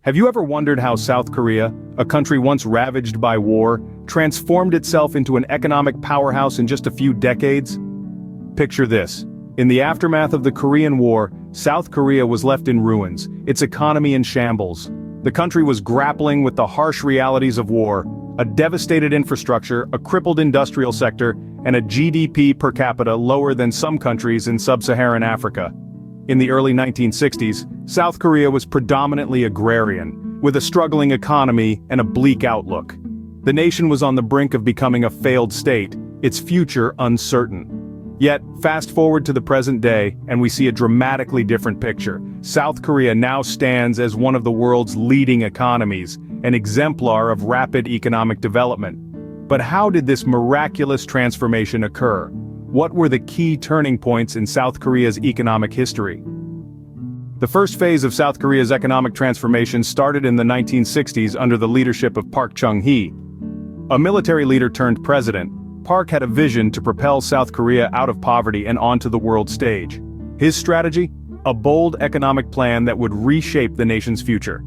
Have you ever wondered how South Korea, a country once ravaged by war, transformed itself into an economic powerhouse in just a few decades? Picture this. In the aftermath of the Korean War, South Korea was left in ruins, its economy in shambles. The country was grappling with the harsh realities of war, a devastated infrastructure, a crippled industrial sector, and a GDP per capita lower than some countries in sub-Saharan Africa. In the early 1960s, South Korea was predominantly agrarian, with a struggling economy and a bleak outlook. The nation was on the brink of becoming a failed state, its future uncertain. Yet, fast forward to the present day, and we see a dramatically different picture. South Korea now stands as one of the world's leading economies, an exemplar of rapid economic development. But how did this miraculous transformation occur? What were the key turning points in South Korea's economic history? The first phase of South Korea's economic transformation started in the 1960s under the leadership of Park Chung-hee. A military leader turned president, Park had a vision to propel South Korea out of poverty and onto the world stage. His strategy? A bold economic plan that would reshape the nation's future.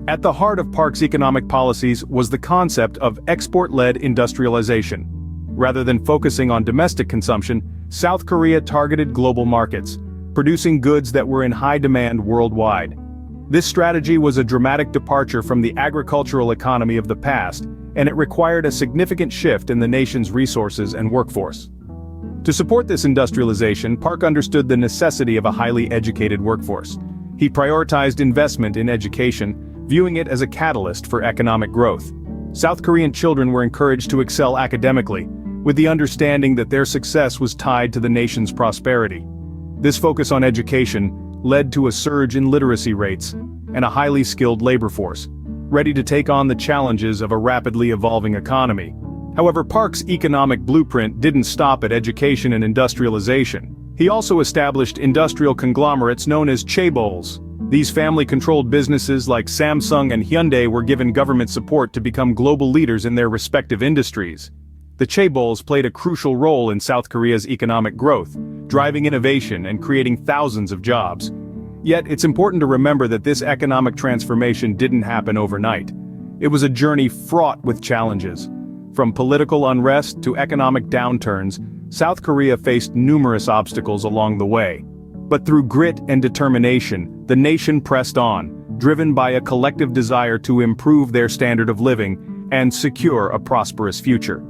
At the heart of Park's economic policies was the concept of export-led industrialization. Rather than focusing on domestic consumption, South Korea targeted global markets, producing goods that were in high demand worldwide. This strategy was a dramatic departure from the agricultural economy of the past, and it required a significant shift in the nation's resources and workforce. To support this industrialization, Park understood the necessity of a highly educated workforce. He prioritized investment in education, viewing it as a catalyst for economic growth. South Korean children were encouraged to excel academically, with the understanding that their success was tied to the nation's prosperity. This focus on education led to a surge in literacy rates and a highly skilled labor force, ready to take on the challenges of a rapidly evolving economy. However, Park's economic blueprint didn't stop at education and industrialization. He also established industrial conglomerates known as chaebols. These family-controlled businesses like Samsung and Hyundai were given government support to become global leaders in their respective industries. The chaebols played a crucial role in South Korea's economic growth, driving innovation and creating thousands of jobs. Yet, it's important to remember that this economic transformation didn't happen overnight. It was a journey fraught with challenges. From political unrest to economic downturns, South Korea faced numerous obstacles along the way. But through grit and determination, the nation pressed on, driven by a collective desire to improve their standard of living and secure a prosperous future.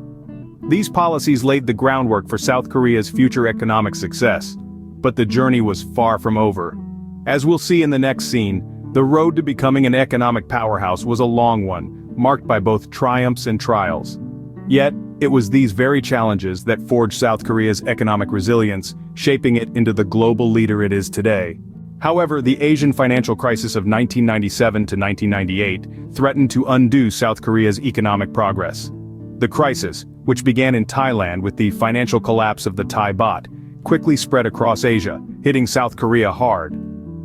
These policies laid the groundwork for South Korea's future economic success. But the journey was far from over. As we'll see in the next scene, the road to becoming an economic powerhouse was a long one, marked by both triumphs and trials. Yet, it was these very challenges that forged South Korea's economic resilience, shaping it into the global leader it is today. However, the Asian financial crisis of 1997 to 1998 threatened to undo South Korea's economic progress. The crisis, which began in Thailand with the financial collapse of the Thai baht, quickly spread across Asia, hitting South Korea hard.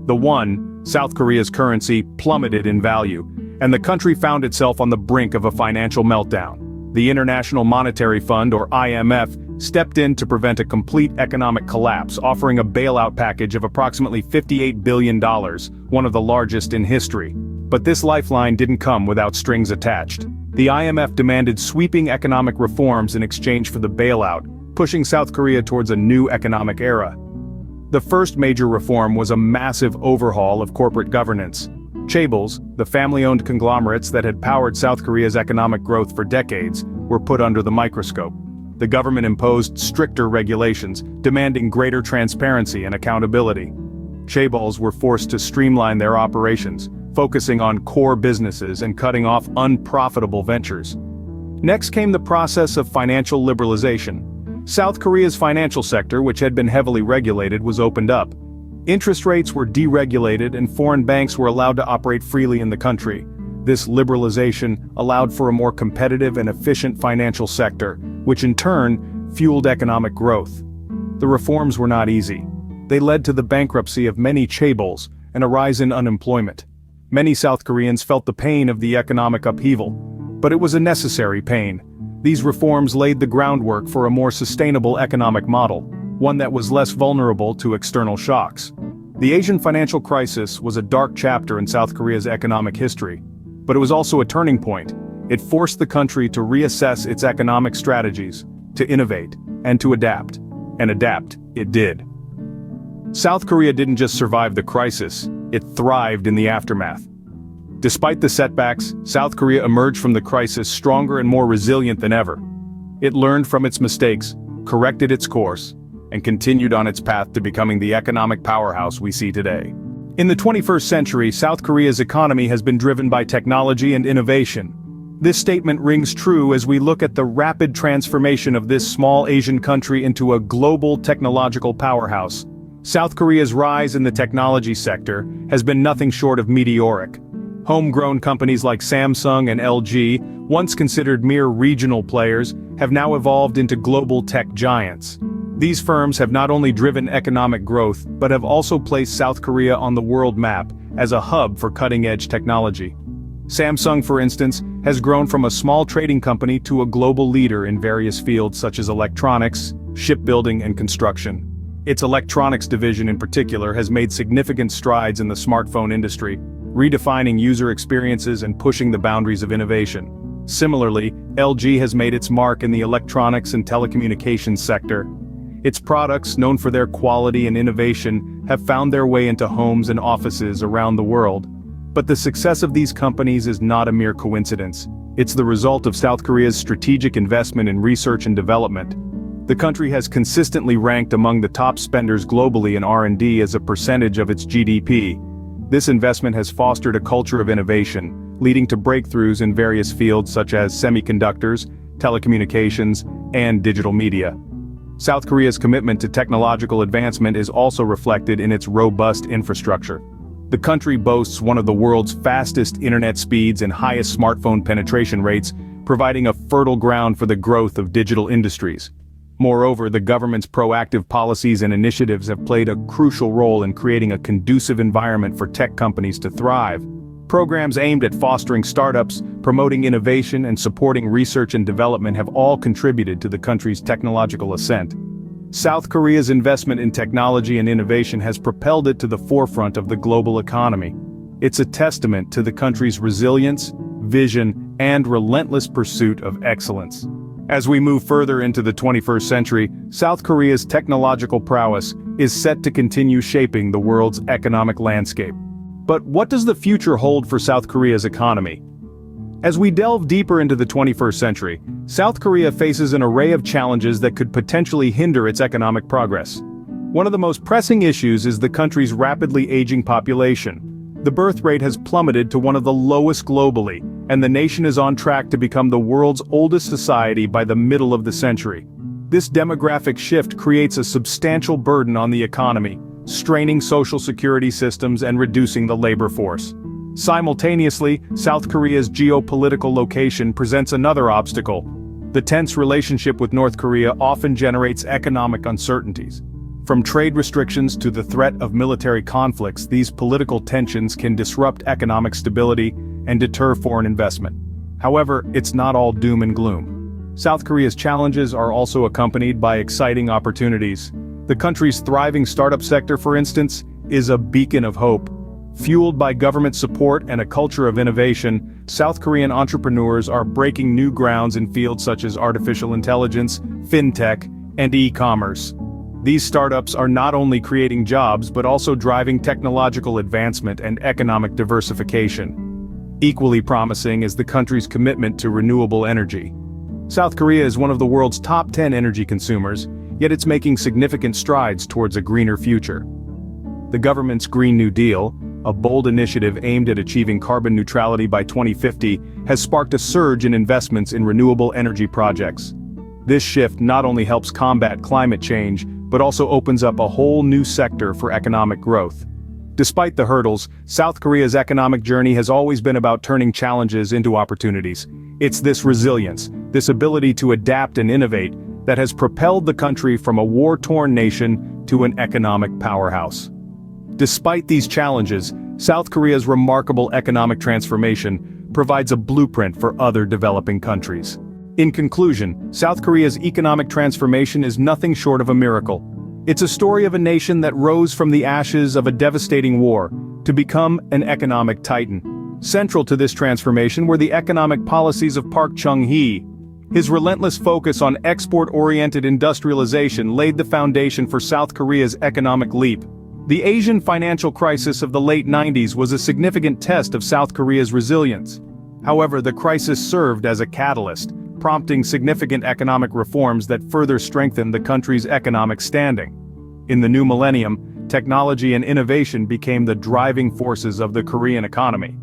The won, South Korea's currency, plummeted in value, and the country found itself on the brink of a financial meltdown. The International Monetary Fund, or IMF, stepped in to prevent a complete economic collapse, offering a bailout package of approximately $58 billion, one of the largest in history. But this lifeline didn't come without strings attached. The IMF demanded sweeping economic reforms in exchange for the bailout, pushing South Korea towards a new economic era. The first major reform was a massive overhaul of corporate governance. Chaebols, the family-owned conglomerates that had powered South Korea's economic growth for decades, were put under the microscope. The government imposed stricter regulations, demanding greater transparency and accountability. Chaebols were forced to streamline their operations, focusing on core businesses and cutting off unprofitable ventures. Next came the process of financial liberalization. South Korea's financial sector, which had been heavily regulated, was opened up. Interest rates were deregulated and foreign banks were allowed to operate freely in the country. This liberalization allowed for a more competitive and efficient financial sector, which in turn fueled economic growth. The reforms were not easy. They led to the bankruptcy of many chaebols and a rise in unemployment. Many South Koreans felt the pain of the economic upheaval, but it was a necessary pain. These reforms laid the groundwork for a more sustainable economic model, one that was less vulnerable to external shocks. The Asian financial crisis was a dark chapter in South Korea's economic history, but it was also a turning point. It forced the country to reassess its economic strategies, to innovate, and to adapt. And adapt it did. South Korea didn't just survive the crisis, it thrived in the aftermath. Despite the setbacks, South Korea emerged from the crisis stronger and more resilient than ever. It learned from its mistakes, corrected its course, and continued on its path to becoming the economic powerhouse we see today. In the 21st century, South Korea's economy has been driven by technology and innovation. This statement rings true as we look at the rapid transformation of this small Asian country into a global technological powerhouse. South Korea's rise in the technology sector has been nothing short of meteoric. Homegrown companies like Samsung and LG, once considered mere regional players, have now evolved into global tech giants. These firms have not only driven economic growth, but have also placed South Korea on the world map as a hub for cutting-edge technology. Samsung, for instance, has grown from a small trading company to a global leader in various fields such as electronics, shipbuilding, and construction. Its electronics division in particular has made significant strides in the smartphone industry, redefining user experiences and pushing the boundaries of innovation. Similarly, LG has made its mark in the electronics and telecommunications sector. Its products, known for their quality and innovation, have found their way into homes and offices around the world. But the success of these companies is not a mere coincidence. It's the result of South Korea's strategic investment in research and development. The country has consistently ranked among the top spenders globally in R&D as a percentage of its GDP. This investment has fostered a culture of innovation, leading to breakthroughs in various fields such as semiconductors, telecommunications, and digital media. South Korea's commitment to technological advancement is also reflected in its robust infrastructure. The country boasts one of the world's fastest internet speeds and highest smartphone penetration rates, providing a fertile ground for the growth of digital industries. Moreover, the government's proactive policies and initiatives have played a crucial role in creating a conducive environment for tech companies to thrive. Programs aimed at fostering startups, promoting innovation, and supporting research and development have all contributed to the country's technological ascent. South Korea's investment in technology and innovation has propelled it to the forefront of the global economy. It's a testament to the country's resilience, vision, and relentless pursuit of excellence. As we move further into the 21st century, South Korea's technological prowess is set to continue shaping the world's economic landscape. But what does the future hold for South Korea's economy? As we delve deeper into the 21st century, South Korea faces an array of challenges that could potentially hinder its economic progress. One of the most pressing issues is the country's rapidly aging population. The birth rate has plummeted to one of the lowest globally, and the nation is on track to become the world's oldest society by the middle of the century. This demographic shift creates a substantial burden on the economy, straining social security systems and reducing the labor force. Simultaneously, South Korea's geopolitical location presents another obstacle. The tense relationship with North Korea often generates economic uncertainties. From trade restrictions to the threat of military conflicts, these political tensions can disrupt economic stability and deter foreign investment. However, it's not all doom and gloom. South Korea's challenges are also accompanied by exciting opportunities. The country's thriving startup sector, for instance, is a beacon of hope. Fueled by government support and a culture of innovation, South Korean entrepreneurs are breaking new grounds in fields such as artificial intelligence, fintech, and e-commerce. These startups are not only creating jobs but also driving technological advancement and economic diversification. Equally promising is the country's commitment to renewable energy. South Korea is one of the world's top 10 energy consumers, yet it's making significant strides towards a greener future. The government's Green New Deal, a bold initiative aimed at achieving carbon neutrality by 2050, has sparked a surge in investments in renewable energy projects. This shift not only helps combat climate change, but also opens up a whole new sector for economic growth. Despite the hurdles, South Korea's economic journey has always been about turning challenges into opportunities. It's this resilience, this ability to adapt and innovate, that has propelled the country from a war-torn nation to an economic powerhouse. Despite these challenges, South Korea's remarkable economic transformation provides a blueprint for other developing countries. In conclusion, South Korea's economic transformation is nothing short of a miracle. It's a story of a nation that rose from the ashes of a devastating war to become an economic titan. Central to this transformation were the economic policies of Park Chung-hee. His relentless focus on export-oriented industrialization laid the foundation for South Korea's economic leap. The Asian financial crisis of the late 90s was a significant test of South Korea's resilience. However, the crisis served as a catalyst, prompting significant economic reforms that further strengthened the country's economic standing. In the new millennium, technology and innovation became the driving forces of the Korean economy.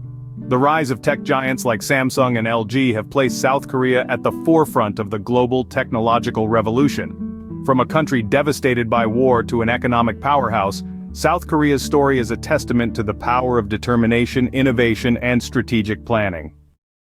The rise of tech giants like Samsung and LG have placed South Korea at the forefront of the global technological revolution. From a country devastated by war to an economic powerhouse, South Korea's story is a testament to the power of determination, innovation, and strategic planning.